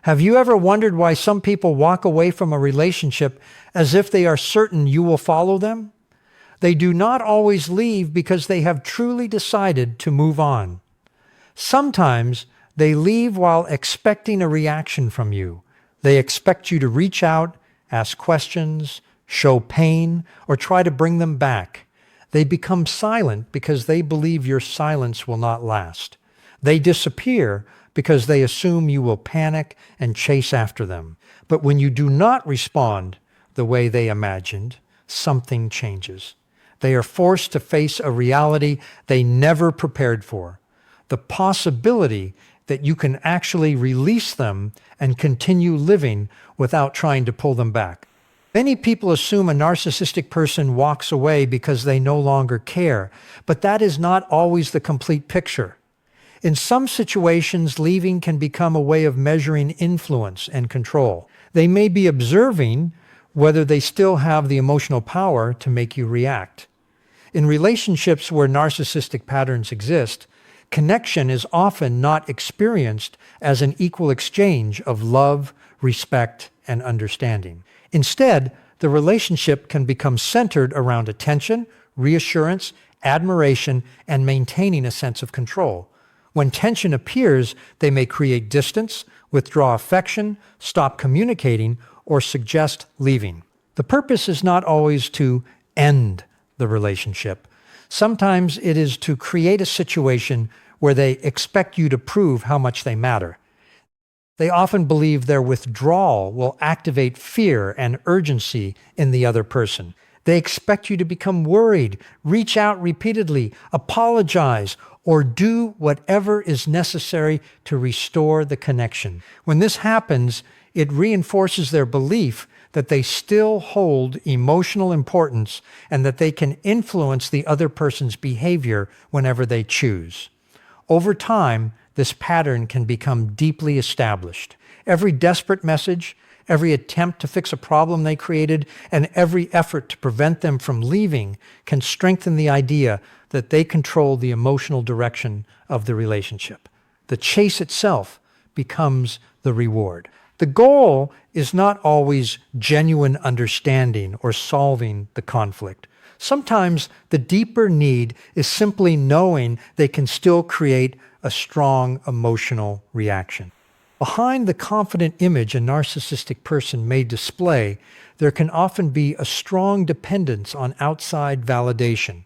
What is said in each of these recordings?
Have you ever wondered why some people walk away from a relationship as if they are certain you will follow them? They do not always leave because they have truly decided to move on. Sometimes they leave while expecting a reaction from you. They expect you to reach out, ask questions, show pain, or try to bring them back. They become silent because they believe your silence will not last. They disappear because they assume you will panic and chase after them. But when you do not respond the way they imagined, something changes. They are forced to face a reality they never prepared for. The possibility that you can actually release them and continue living without trying to pull them back. Many people assume a narcissistic person walks away because they no longer care, but that is not always the complete picture. In some situations, leaving can become a way of measuring influence and control. They may be observing whether they still have the emotional power to make you react. In relationships where narcissistic patterns exist, connection is often not experienced as an equal exchange of love, respect, and understanding. Instead, the relationship can become centered around attention, reassurance, admiration, and maintaining a sense of control. When tension appears, they may create distance, withdraw affection, stop communicating, or suggest leaving. The purpose is not always to end the relationship. Sometimes it is to create a situation where they expect you to prove how much they matter. They often believe their withdrawal will activate fear and urgency in the other person. They expect you to become worried, reach out repeatedly, apologize, or do whatever is necessary to restore the connection. When this happens, it reinforces their belief that they still hold emotional importance and that they can influence the other person's behavior whenever they choose. Over time, this pattern can become deeply established. Every desperate message, every attempt to fix a problem they created, and every effort to prevent them from leaving can strengthen the idea that they control the emotional direction of the relationship. The chase itself becomes the reward. The goal is not always genuine understanding or solving the conflict. Sometimes the deeper need is simply knowing they can still create a strong emotional reaction. Behind the confident image a narcissistic person may display, there can often be a strong dependence on outside validation.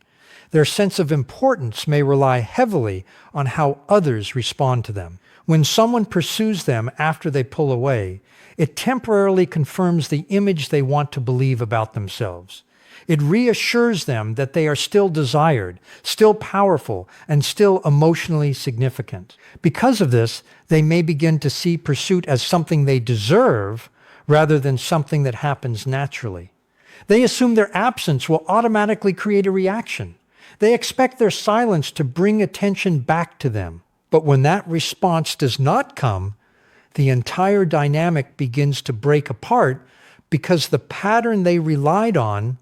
Their sense of importance may rely heavily on how others respond to them. When someone pursues them after they pull away, it temporarily confirms the image they want to believe about themselves. It reassures them that they are still desired, still powerful, and still emotionally significant. Because of this, they may begin to see pursuit as something they deserve rather than something that happens naturally. They assume their absence will automatically create a reaction. They expect their silence to bring attention back to them. But when that response does not come, the entire dynamic begins to break apart because the pattern they relied on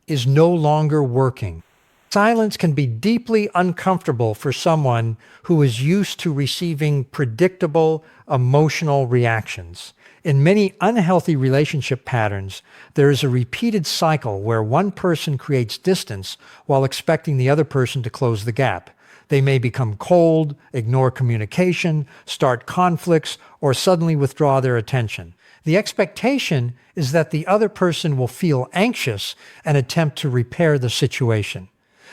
is no longer working. Silence can be deeply uncomfortable for someone who is used to receiving predictable emotional reactions. In many unhealthy relationship patterns, there is a repeated cycle where one person creates distance while expecting the other person to close the gap. They may become cold, ignore communication, start conflicts, or suddenly withdraw their attention. The expectation is that the other person will feel anxious and attempt to repair the situation.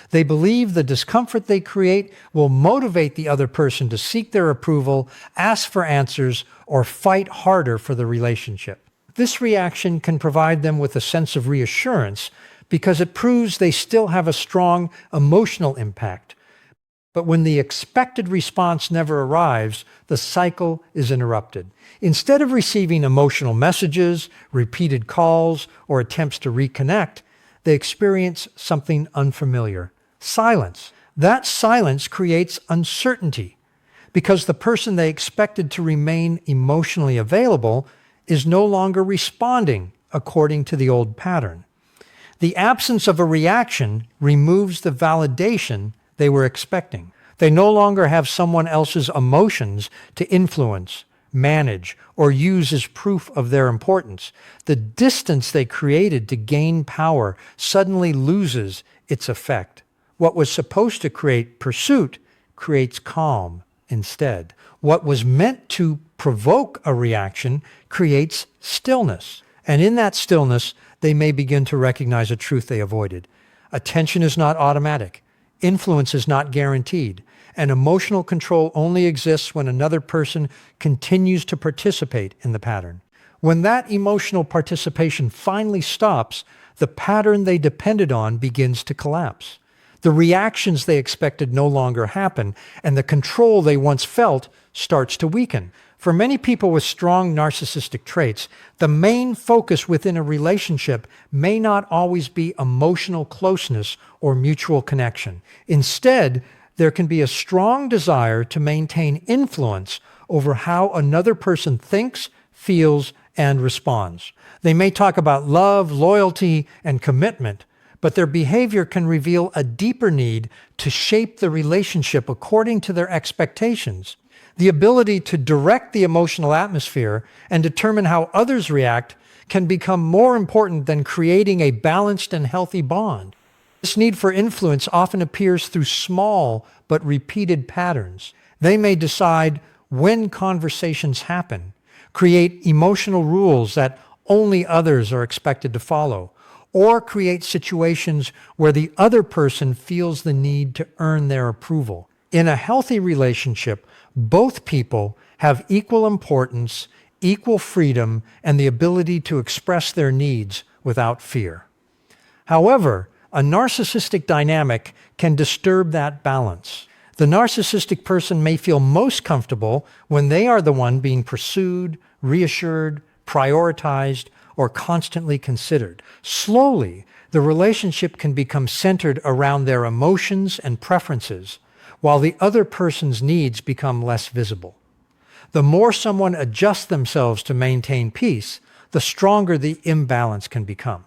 They believe the discomfort they create will motivate the other person to seek their approval, ask for answers, or fight harder for the relationship. This reaction can provide them with a sense of reassurance because it proves they still have a strong emotional impact. But when the expected response never arrives, the cycle is interrupted. Instead of receiving emotional messages, repeated calls, or attempts to reconnect, they experience something unfamiliar: silence. That silence creates uncertainty because the person they expected to remain emotionally available is no longer responding according to the old pattern. The absence of a reaction removes the validation they were expecting. They no longer have someone else's emotions to influence, manage, or use as proof of their importance, the distance they created to gain power suddenly loses its effect. What was supposed to create pursuit creates calm instead. What was meant to provoke a reaction creates stillness. And in that stillness, they may begin to recognize a truth they avoided. Attention is not automatic. Influence is not guaranteed. And emotional control only exists when another person continues to participate in the pattern. When that emotional participation finally stops, the pattern they depended on begins to collapse. The reactions they expected no longer happen, and the control they once felt starts to weaken. For many people with strong narcissistic traits, the main focus within a relationship may not always be emotional closeness or mutual connection. Instead, there can be a strong desire to maintain influence over how another person thinks, feels, and responds. They may talk about love, loyalty, and commitment, but their behavior can reveal a deeper need to shape the relationship according to their expectations. The ability to direct the emotional atmosphere and determine how others react can become more important than creating a balanced and healthy bond. This need for influence often appears through small but repeated patterns. They may decide when conversations happen, create emotional rules that only others are expected to follow, or create situations where the other person feels the need to earn their approval. In a healthy relationship, both people have equal importance, equal freedom, and the ability to express their needs without fear. However, a narcissistic dynamic can disturb that balance. The narcissistic person may feel most comfortable when they are the one being pursued, reassured, prioritized, or constantly considered. Slowly, the relationship can become centered around their emotions and preferences, while the other person's needs become less visible. The more someone adjusts themselves to maintain peace, the stronger the imbalance can become.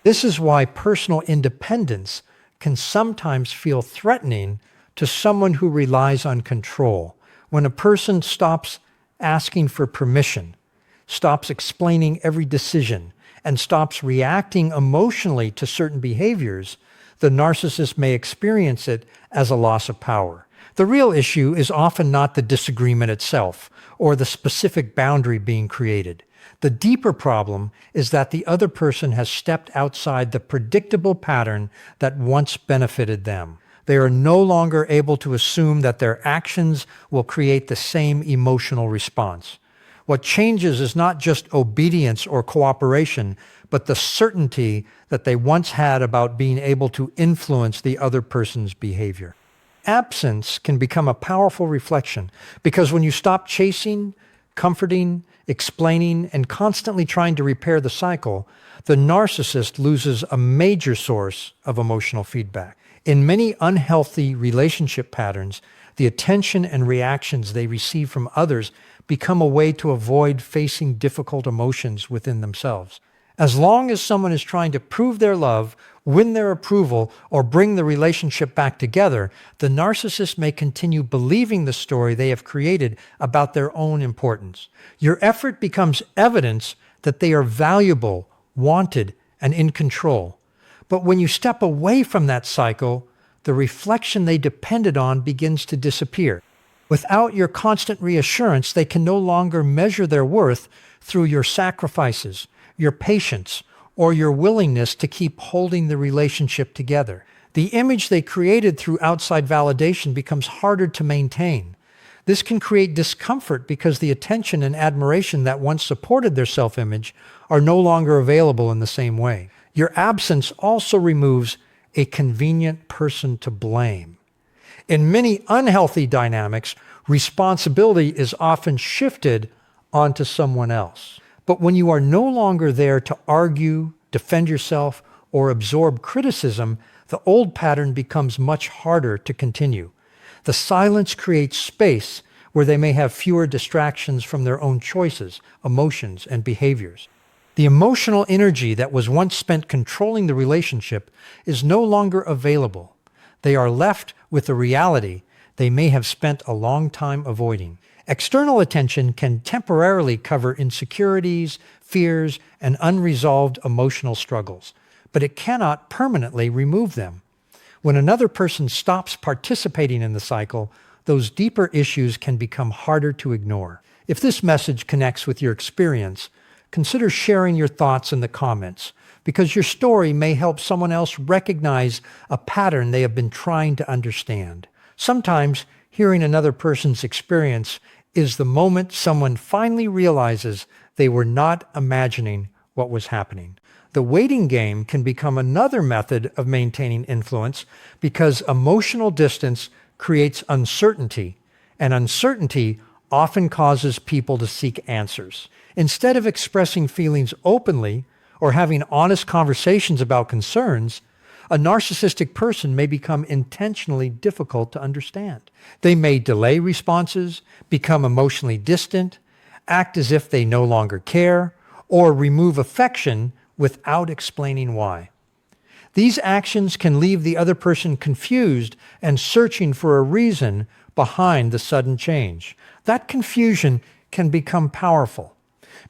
This is why personal independence can sometimes feel threatening to someone who relies on control. When a person stops asking for permission, stops explaining every decision, and stops reacting emotionally to certain behaviors, the narcissist may experience it as a loss of power. The real issue is often not the disagreement itself or the specific boundary being created. The deeper problem is that the other person has stepped outside the predictable pattern that once benefited them. They are no longer able to assume that their actions will create the same emotional response. What changes is not just obedience or cooperation, but the certainty that they once had about being able to influence the other person's behavior. Absence can become a powerful reflection because when you stop chasing, comforting, explaining, and constantly trying to repair the cycle, the narcissist loses a major source of emotional feedback. In many unhealthy relationship patterns, the attention and reactions they receive from others become a way to avoid facing difficult emotions within themselves. As long as someone is trying to prove their love, win their approval, or bring the relationship back together, the narcissist may continue believing the story they have created about their own importance. Your effort becomes evidence that they are valuable, wanted, and in control. But when you step away from that cycle, the reflection they depended on begins to disappear. Without your constant reassurance, they can no longer measure their worth through your sacrifices, your patience, or your willingness to keep holding the relationship together. The image they created through outside validation becomes harder to maintain. This can create discomfort because the attention and admiration that once supported their self-image are no longer available in the same way. Your absence also removes a convenient person to blame. In many unhealthy dynamics, responsibility is often shifted onto someone else. But when you are no longer there to argue, defend yourself, or absorb criticism, the old pattern becomes much harder to continue. The silence creates space where they may have fewer distractions from their own choices, emotions, and behaviors. The emotional energy that was once spent controlling the relationship is no longer available. They are left with the reality they may have spent a long time avoiding. External attention can temporarily cover insecurities, fears, and unresolved emotional struggles, but it cannot permanently remove them. When another person stops participating in the cycle, those deeper issues can become harder to ignore. If this message connects with your experience, consider sharing your thoughts in the comments, because your story may help someone else recognize a pattern they have been trying to understand. Sometimes, hearing another person's experience is the moment someone finally realizes they were not imagining what was happening. The waiting game can become another method of maintaining influence because emotional distance creates uncertainty, and uncertainty often causes people to seek answers. Instead of expressing feelings openly or having honest conversations about concerns, a narcissistic person may become intentionally difficult to understand. They may delay responses, become emotionally distant, act as if they no longer care, or remove affection without explaining why. These actions can leave the other person confused and searching for a reason behind the sudden change. That confusion can become powerful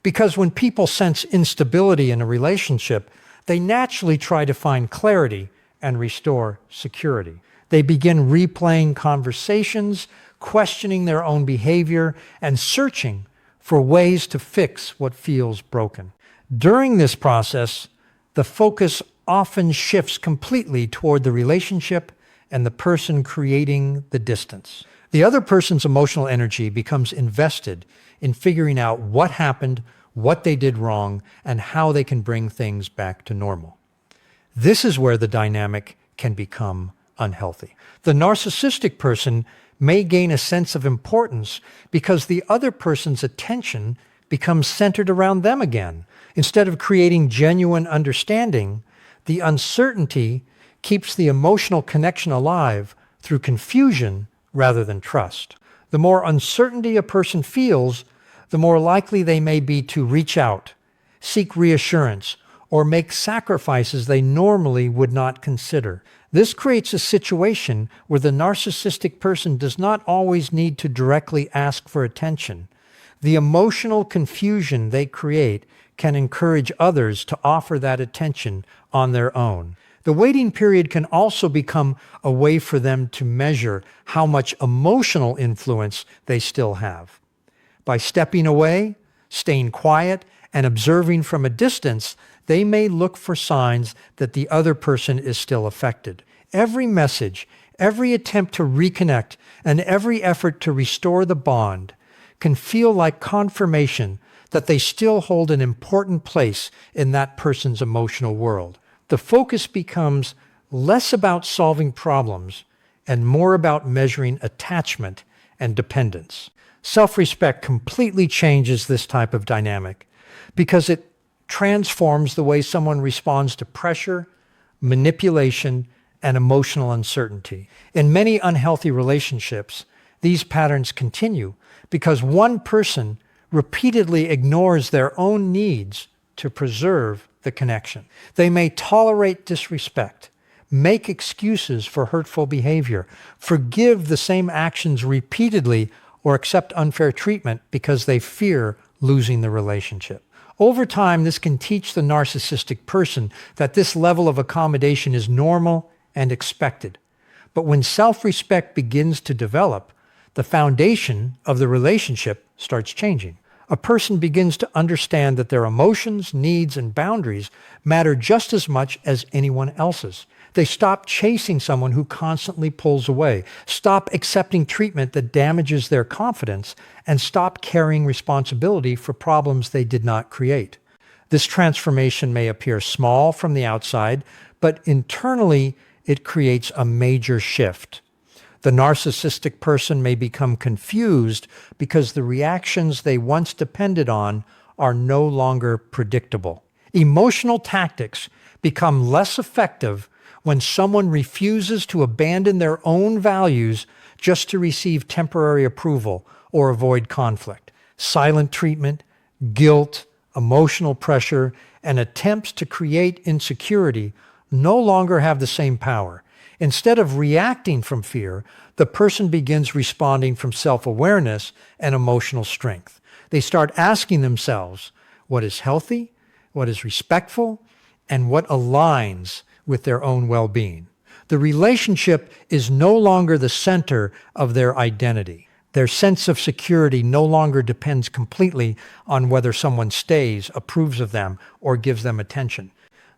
because when people sense instability in a relationship, they naturally try to find clarity and restore security. They begin replaying conversations, questioning their own behavior, and searching for ways to fix what feels broken. During this process, the focus often shifts completely toward the relationship and the person creating the distance. The other person's emotional energy becomes invested in figuring out what happened, what they did wrong, and how they can bring things back to normal. This is where the dynamic can become unhealthy. The narcissistic person may gain a sense of importance because the other person's attention becomes centered around them again. Instead of creating genuine understanding, the uncertainty keeps the emotional connection alive through confusion rather than trust. The more uncertainty a person feels, the more likely they may be to reach out, seek reassurance, or make sacrifices they normally would not consider. This creates a situation where the narcissistic person does not always need to directly ask for attention. The emotional confusion they create can encourage others to offer that attention on their own. The waiting period can also become a way for them to measure how much emotional influence they still have. By stepping away, staying quiet, and observing from a distance, they may look for signs that the other person is still affected. Every message, every attempt to reconnect, and every effort to restore the bond can feel like confirmation that they still hold an important place in that person's emotional world. The focus becomes less about solving problems and more about measuring attachment and dependence. Self-respect completely changes this type of dynamic because it transforms the way someone responds to pressure, manipulation, and emotional uncertainty. In many unhealthy relationships, these patterns continue because one person repeatedly ignores their own needs to preserve the connection. They may tolerate disrespect, make excuses for hurtful behavior, forgive the same actions repeatedly, or accept unfair treatment because they fear losing the relationship. Over time, this can teach the narcissistic person that this level of accommodation is normal and expected. But when self-respect begins to develop, the foundation of the relationship starts changing. A person begins to understand that their emotions, needs, and boundaries matter just as much as anyone else's. They stop chasing someone who constantly pulls away, stop accepting treatment that damages their confidence, and stop carrying responsibility for problems they did not create. This transformation may appear small from the outside, but internally it creates a major shift. The narcissistic person may become confused because the reactions they once depended on are no longer predictable. Emotional tactics become less effective when someone refuses to abandon their own values just to receive temporary approval or avoid conflict. Silent treatment, guilt, emotional pressure, and attempts to create insecurity no longer have the same power. Instead of reacting from fear, the person begins responding from self-awareness and emotional strength. They start asking themselves what is healthy, what is respectful, and what aligns with their own well-being. The relationship is no longer the center of their identity. Their sense of security no longer depends completely on whether someone stays, approves of them, or gives them attention.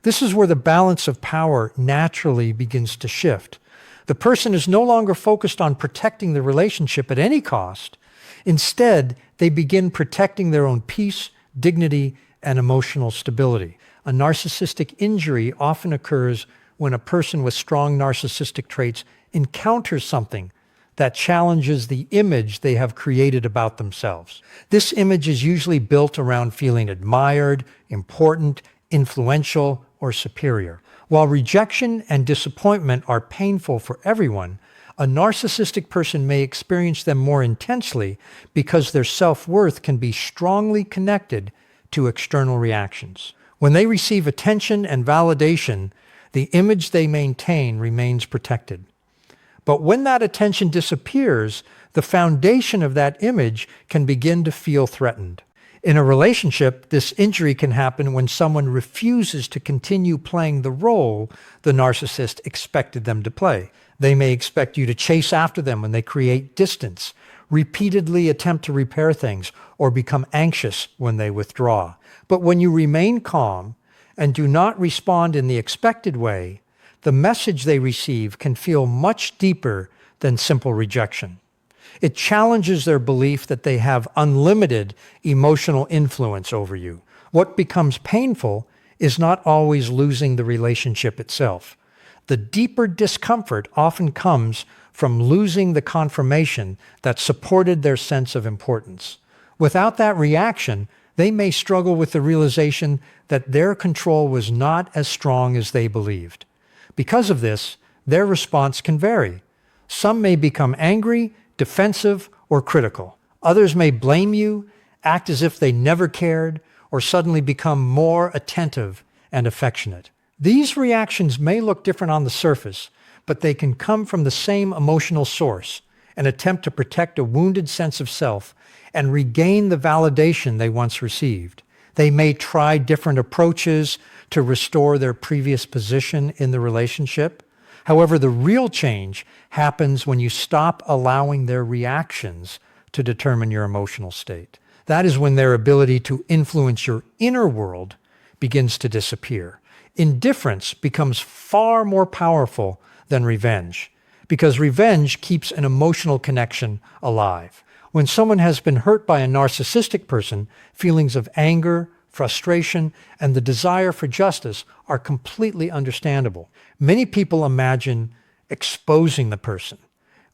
This is where the balance of power naturally begins to shift. The person is no longer focused on protecting the relationship at any cost. Instead, they begin protecting their own peace, dignity, and emotional stability. A narcissistic injury often occurs when a person with strong narcissistic traits encounters something that challenges the image they have created about themselves. This image is usually built around feeling admired, important, influential, or superior. While rejection and disappointment are painful for everyone, a narcissistic person may experience them more intensely because their self-worth can be strongly connected to external reactions. When they receive attention and validation, the image they maintain remains protected. But when that attention disappears, the foundation of that image can begin to feel threatened. In a relationship, this injury can happen when someone refuses to continue playing the role the narcissist expected them to play. They may expect you to chase after them when they create distance, repeatedly attempt to repair things, or become anxious when they withdraw. But when you remain calm and do not respond in the expected way, the message they receive can feel much deeper than simple rejection. It challenges their belief that they have unlimited emotional influence over you. What becomes painful is not always losing the relationship itself. The deeper discomfort often comes from losing the confirmation that supported their sense of importance. Without that reaction, they may struggle with the realization that their control was not as strong as they believed. Because of this, their response can vary. Some may become angry, defensive, or critical. Others may blame you, act as if they never cared, or suddenly become more attentive and affectionate. These reactions may look different on the surface, but they can come from the same emotional source, an attempt to protect a wounded sense of self and regain the validation they once received. They may try different approaches to restore their previous position in the relationship. However, the real change happens when you stop allowing their reactions to determine your emotional state. That is when their ability to influence your inner world begins to disappear. Indifference becomes far more powerful than revenge, because revenge keeps an emotional connection alive. When someone has been hurt by a narcissistic person, feelings of anger, frustration, and the desire for justice are completely understandable. Many people imagine exposing the person,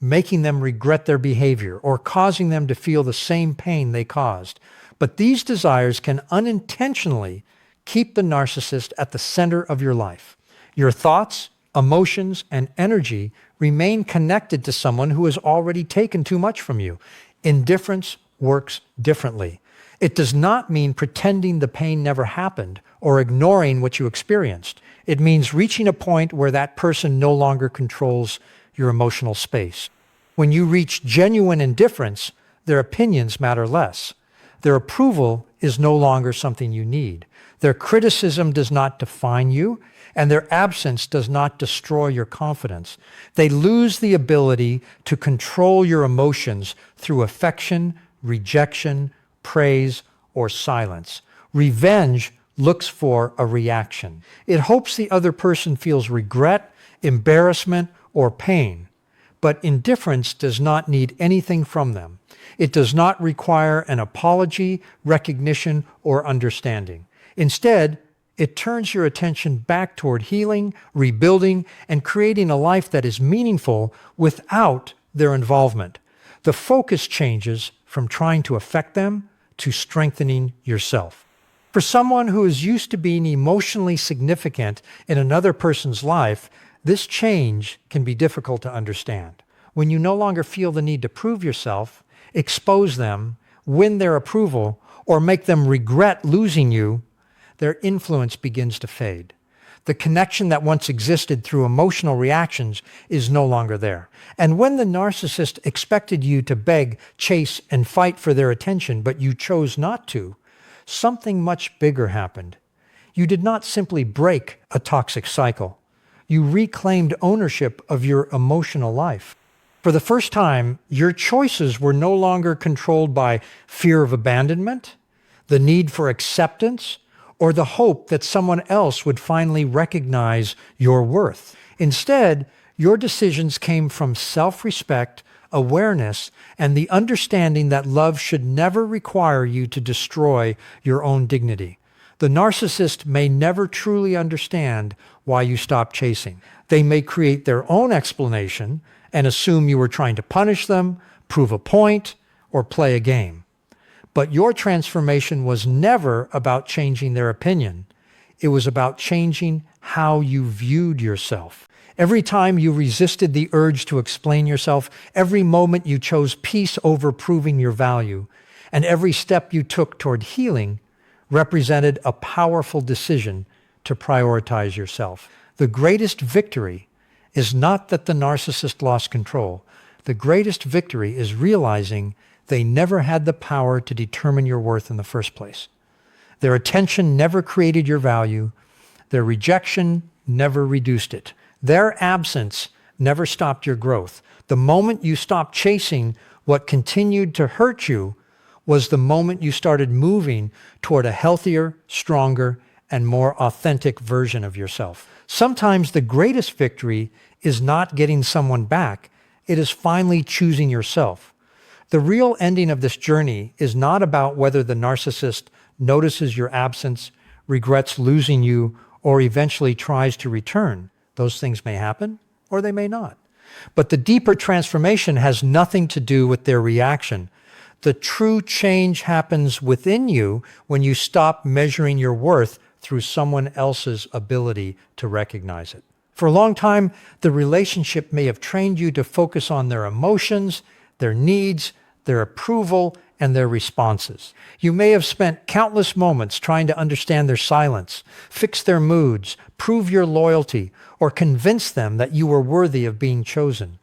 making them regret their behavior, or causing them to feel the same pain they caused. But these desires can unintentionally keep the narcissist at the center of your life. Your thoughts, emotions, and energy remain connected to someone who has already taken too much from you. Indifference works differently. It does not mean pretending the pain never happened or ignoring what you experienced. It means reaching a point where that person no longer controls your emotional space. When you reach genuine indifference, their opinions matter less. Their approval is no longer something you need. Their criticism does not define you, and their absence does not destroy your confidence. They lose the ability to control your emotions through affection, rejection, praise, or silence. Revenge looks for a reaction. It hopes the other person feels regret, embarrassment, or pain. But indifference does not need anything from them. It does not require an apology, recognition, or understanding. Instead, it turns your attention back toward healing, rebuilding, and creating a life that is meaningful without their involvement. The focus changes from trying to affect them to strengthening yourself. For someone who is used to being emotionally significant in another person's life, this change can be difficult to understand. When you no longer feel the need to prove yourself, expose them, win their approval, or make them regret losing you, their influence begins to fade. The connection that once existed through emotional reactions is no longer there. And when the narcissist expected you to beg, chase, and fight for their attention, but you chose not to, something much bigger happened. You did not simply break a toxic cycle. You reclaimed ownership of your emotional life. For the first time, your choices were no longer controlled by fear of abandonment, the need for acceptance, or the hope that someone else would finally recognize your worth. Instead, your decisions came from self-respect, awareness, and the understanding that love should never require you to destroy your own dignity. The narcissist may never truly understand why you stopped chasing. They may create their own explanation and assume you were trying to punish them, prove a point, or play a game. But your transformation was never about changing their opinion. It was about changing how you viewed yourself. Every time you resisted the urge to explain yourself, every moment you chose peace over proving your value, and every step you took toward healing represented a powerful decision to prioritize yourself. The greatest victory is not that the narcissist lost control. The greatest victory is realizing they never had the power to determine your worth in the first place. Their attention never created your value. Their rejection never reduced it. Their absence never stopped your growth. The moment you stopped chasing what continued to hurt you was the moment you started moving toward a healthier, stronger, and more authentic version of yourself. Sometimes the greatest victory is not getting someone back. It is finally choosing yourself. The real ending of this journey is not about whether the narcissist notices your absence, regrets losing you, or eventually tries to return. Those things may happen, or they may not. But the deeper transformation has nothing to do with their reaction. The true change happens within you when you stop measuring your worth through someone else's ability to recognize it. For a long time, the relationship may have trained you to focus on their emotions, their needs, their approval, and their responses. You may have spent countless moments trying to understand their silence, fix their moods, prove your loyalty, or convince them that you were worthy of being chosen.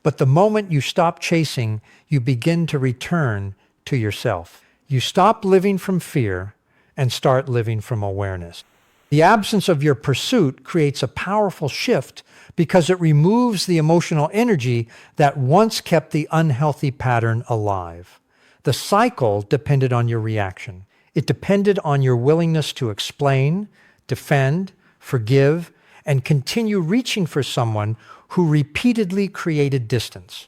But the moment you stop chasing, you begin to return to yourself. You stop living from fear and start living from awareness. The absence of your pursuit creates a powerful shift because it removes the emotional energy that once kept the unhealthy pattern alive. The cycle depended on your reaction. It depended on your willingness to explain, defend, forgive, and continue reaching for someone who repeatedly created distance.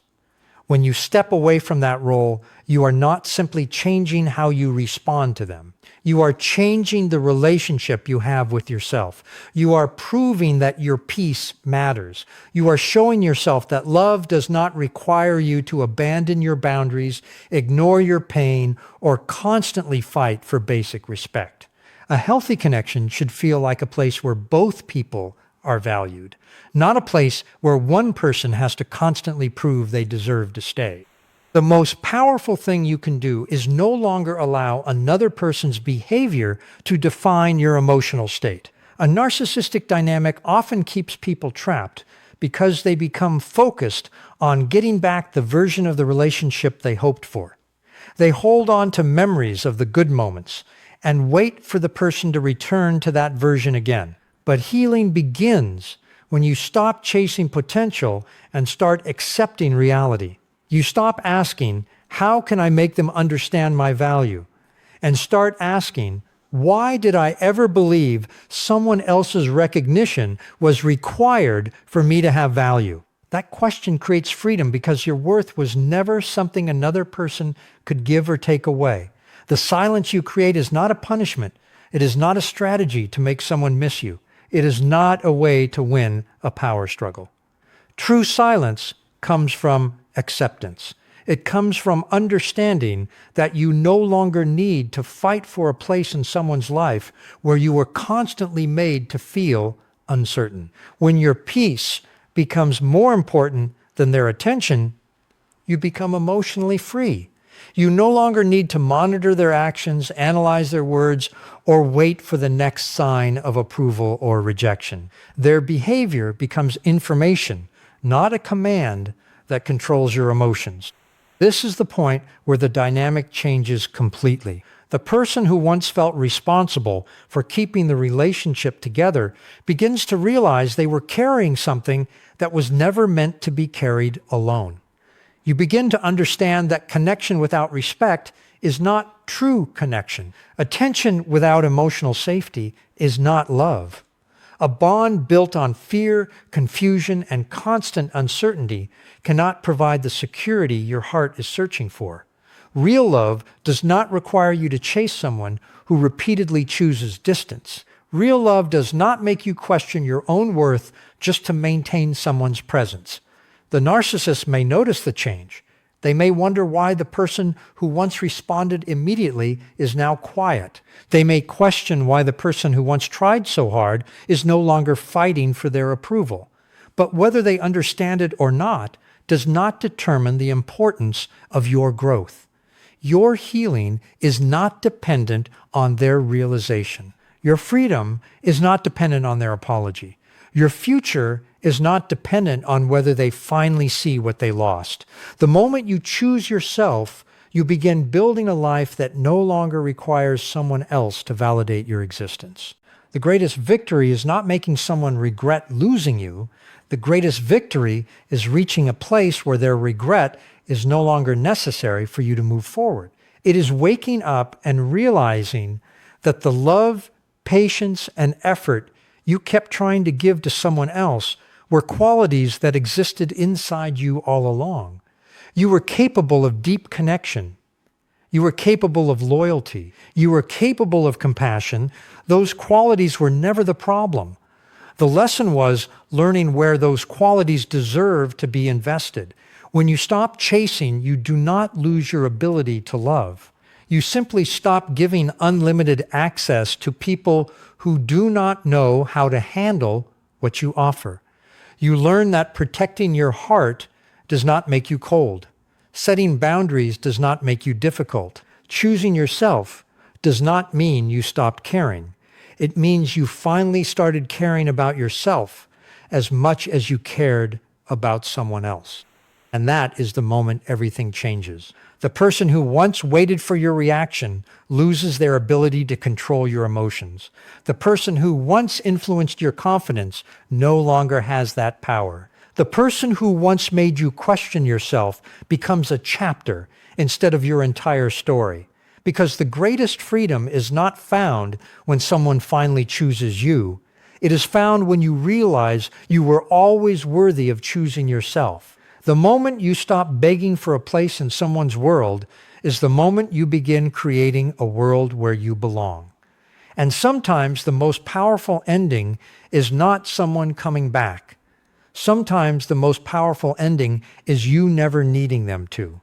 When you step away from that role, you are not simply changing how you respond to them. You are changing the relationship you have with yourself. You are proving that your peace matters. You are showing yourself that love does not require you to abandon your boundaries, ignore your pain, or constantly fight for basic respect. A healthy connection should feel like a place where both people are valued, not a place where one person has to constantly prove they deserve to stay. The most powerful thing you can do is no longer allow another person's behavior to define your emotional state. A narcissistic dynamic often keeps people trapped because they become focused on getting back the version of the relationship they hoped for. They hold on to memories of the good moments and wait for the person to return to that version again. But healing begins when you stop chasing potential and start accepting reality. You stop asking, how can I make them understand my value? And start asking, why did I ever believe someone else's recognition was required for me to have value? That question creates freedom because your worth was never something another person could give or take away. The silence you create is not a punishment. It is not a strategy to make someone miss you. It is not a way to win a power struggle. True silence comes from acceptance. It comes from understanding that you no longer need to fight for a place in someone's life where you were constantly made to feel uncertain. When your peace becomes more important than their attention, you become emotionally free. You no longer need to monitor their actions, analyze their words, or wait for the next sign of approval or rejection. Their behavior becomes information, not a command that controls your emotions. This is the point where the dynamic changes completely. The person who once felt responsible for keeping the relationship together begins to realize they were carrying something that was never meant to be carried alone. You begin to understand that connection without respect is not true connection. Attention without emotional safety is not love. A bond built on fear, confusion, and constant uncertainty cannot provide the security your heart is searching for. Real love does not require you to chase someone who repeatedly chooses distance. Real love does not make you question your own worth just to maintain someone's presence. The narcissist may notice the change. They may wonder why the person who once responded immediately is now quiet. They may question why the person who once tried so hard is no longer fighting for their approval. But whether they understand it or not does not determine the importance of your growth. Your healing is not dependent on their realization. Your freedom is not dependent on their apology. Your future is not dependent on whether they finally see what they lost. The moment you choose yourself, you begin building a life that no longer requires someone else to validate your existence. The greatest victory is not making someone regret losing you. The greatest victory is reaching a place where their regret is no longer necessary for you to move forward. It is waking up and realizing that the love, patience, and effort you kept trying to give to someone else were qualities that existed inside you all along. You were capable of deep connection. You were capable of loyalty. You were capable of compassion. Those qualities were never the problem. The lesson was learning where those qualities deserve to be invested. When you stop chasing, you do not lose your ability to love. You simply stop giving unlimited access to people who do not know how to handle what you offer. You learn that protecting your heart does not make you cold. Setting boundaries does not make you difficult. Choosing yourself does not mean you stopped caring. It means you finally started caring about yourself as much as you cared about someone else. And that is the moment everything changes. The person who once waited for your reaction loses their ability to control your emotions. The person who once influenced your confidence no longer has that power. The person who once made you question yourself becomes a chapter instead of your entire story. Because the greatest freedom is not found when someone finally chooses you. It is found when you realize you were always worthy of choosing yourself. The moment you stop begging for a place in someone's world is the moment you begin creating a world where you belong. And sometimes the most powerful ending is not someone coming back. Sometimes the most powerful ending is you never needing them to.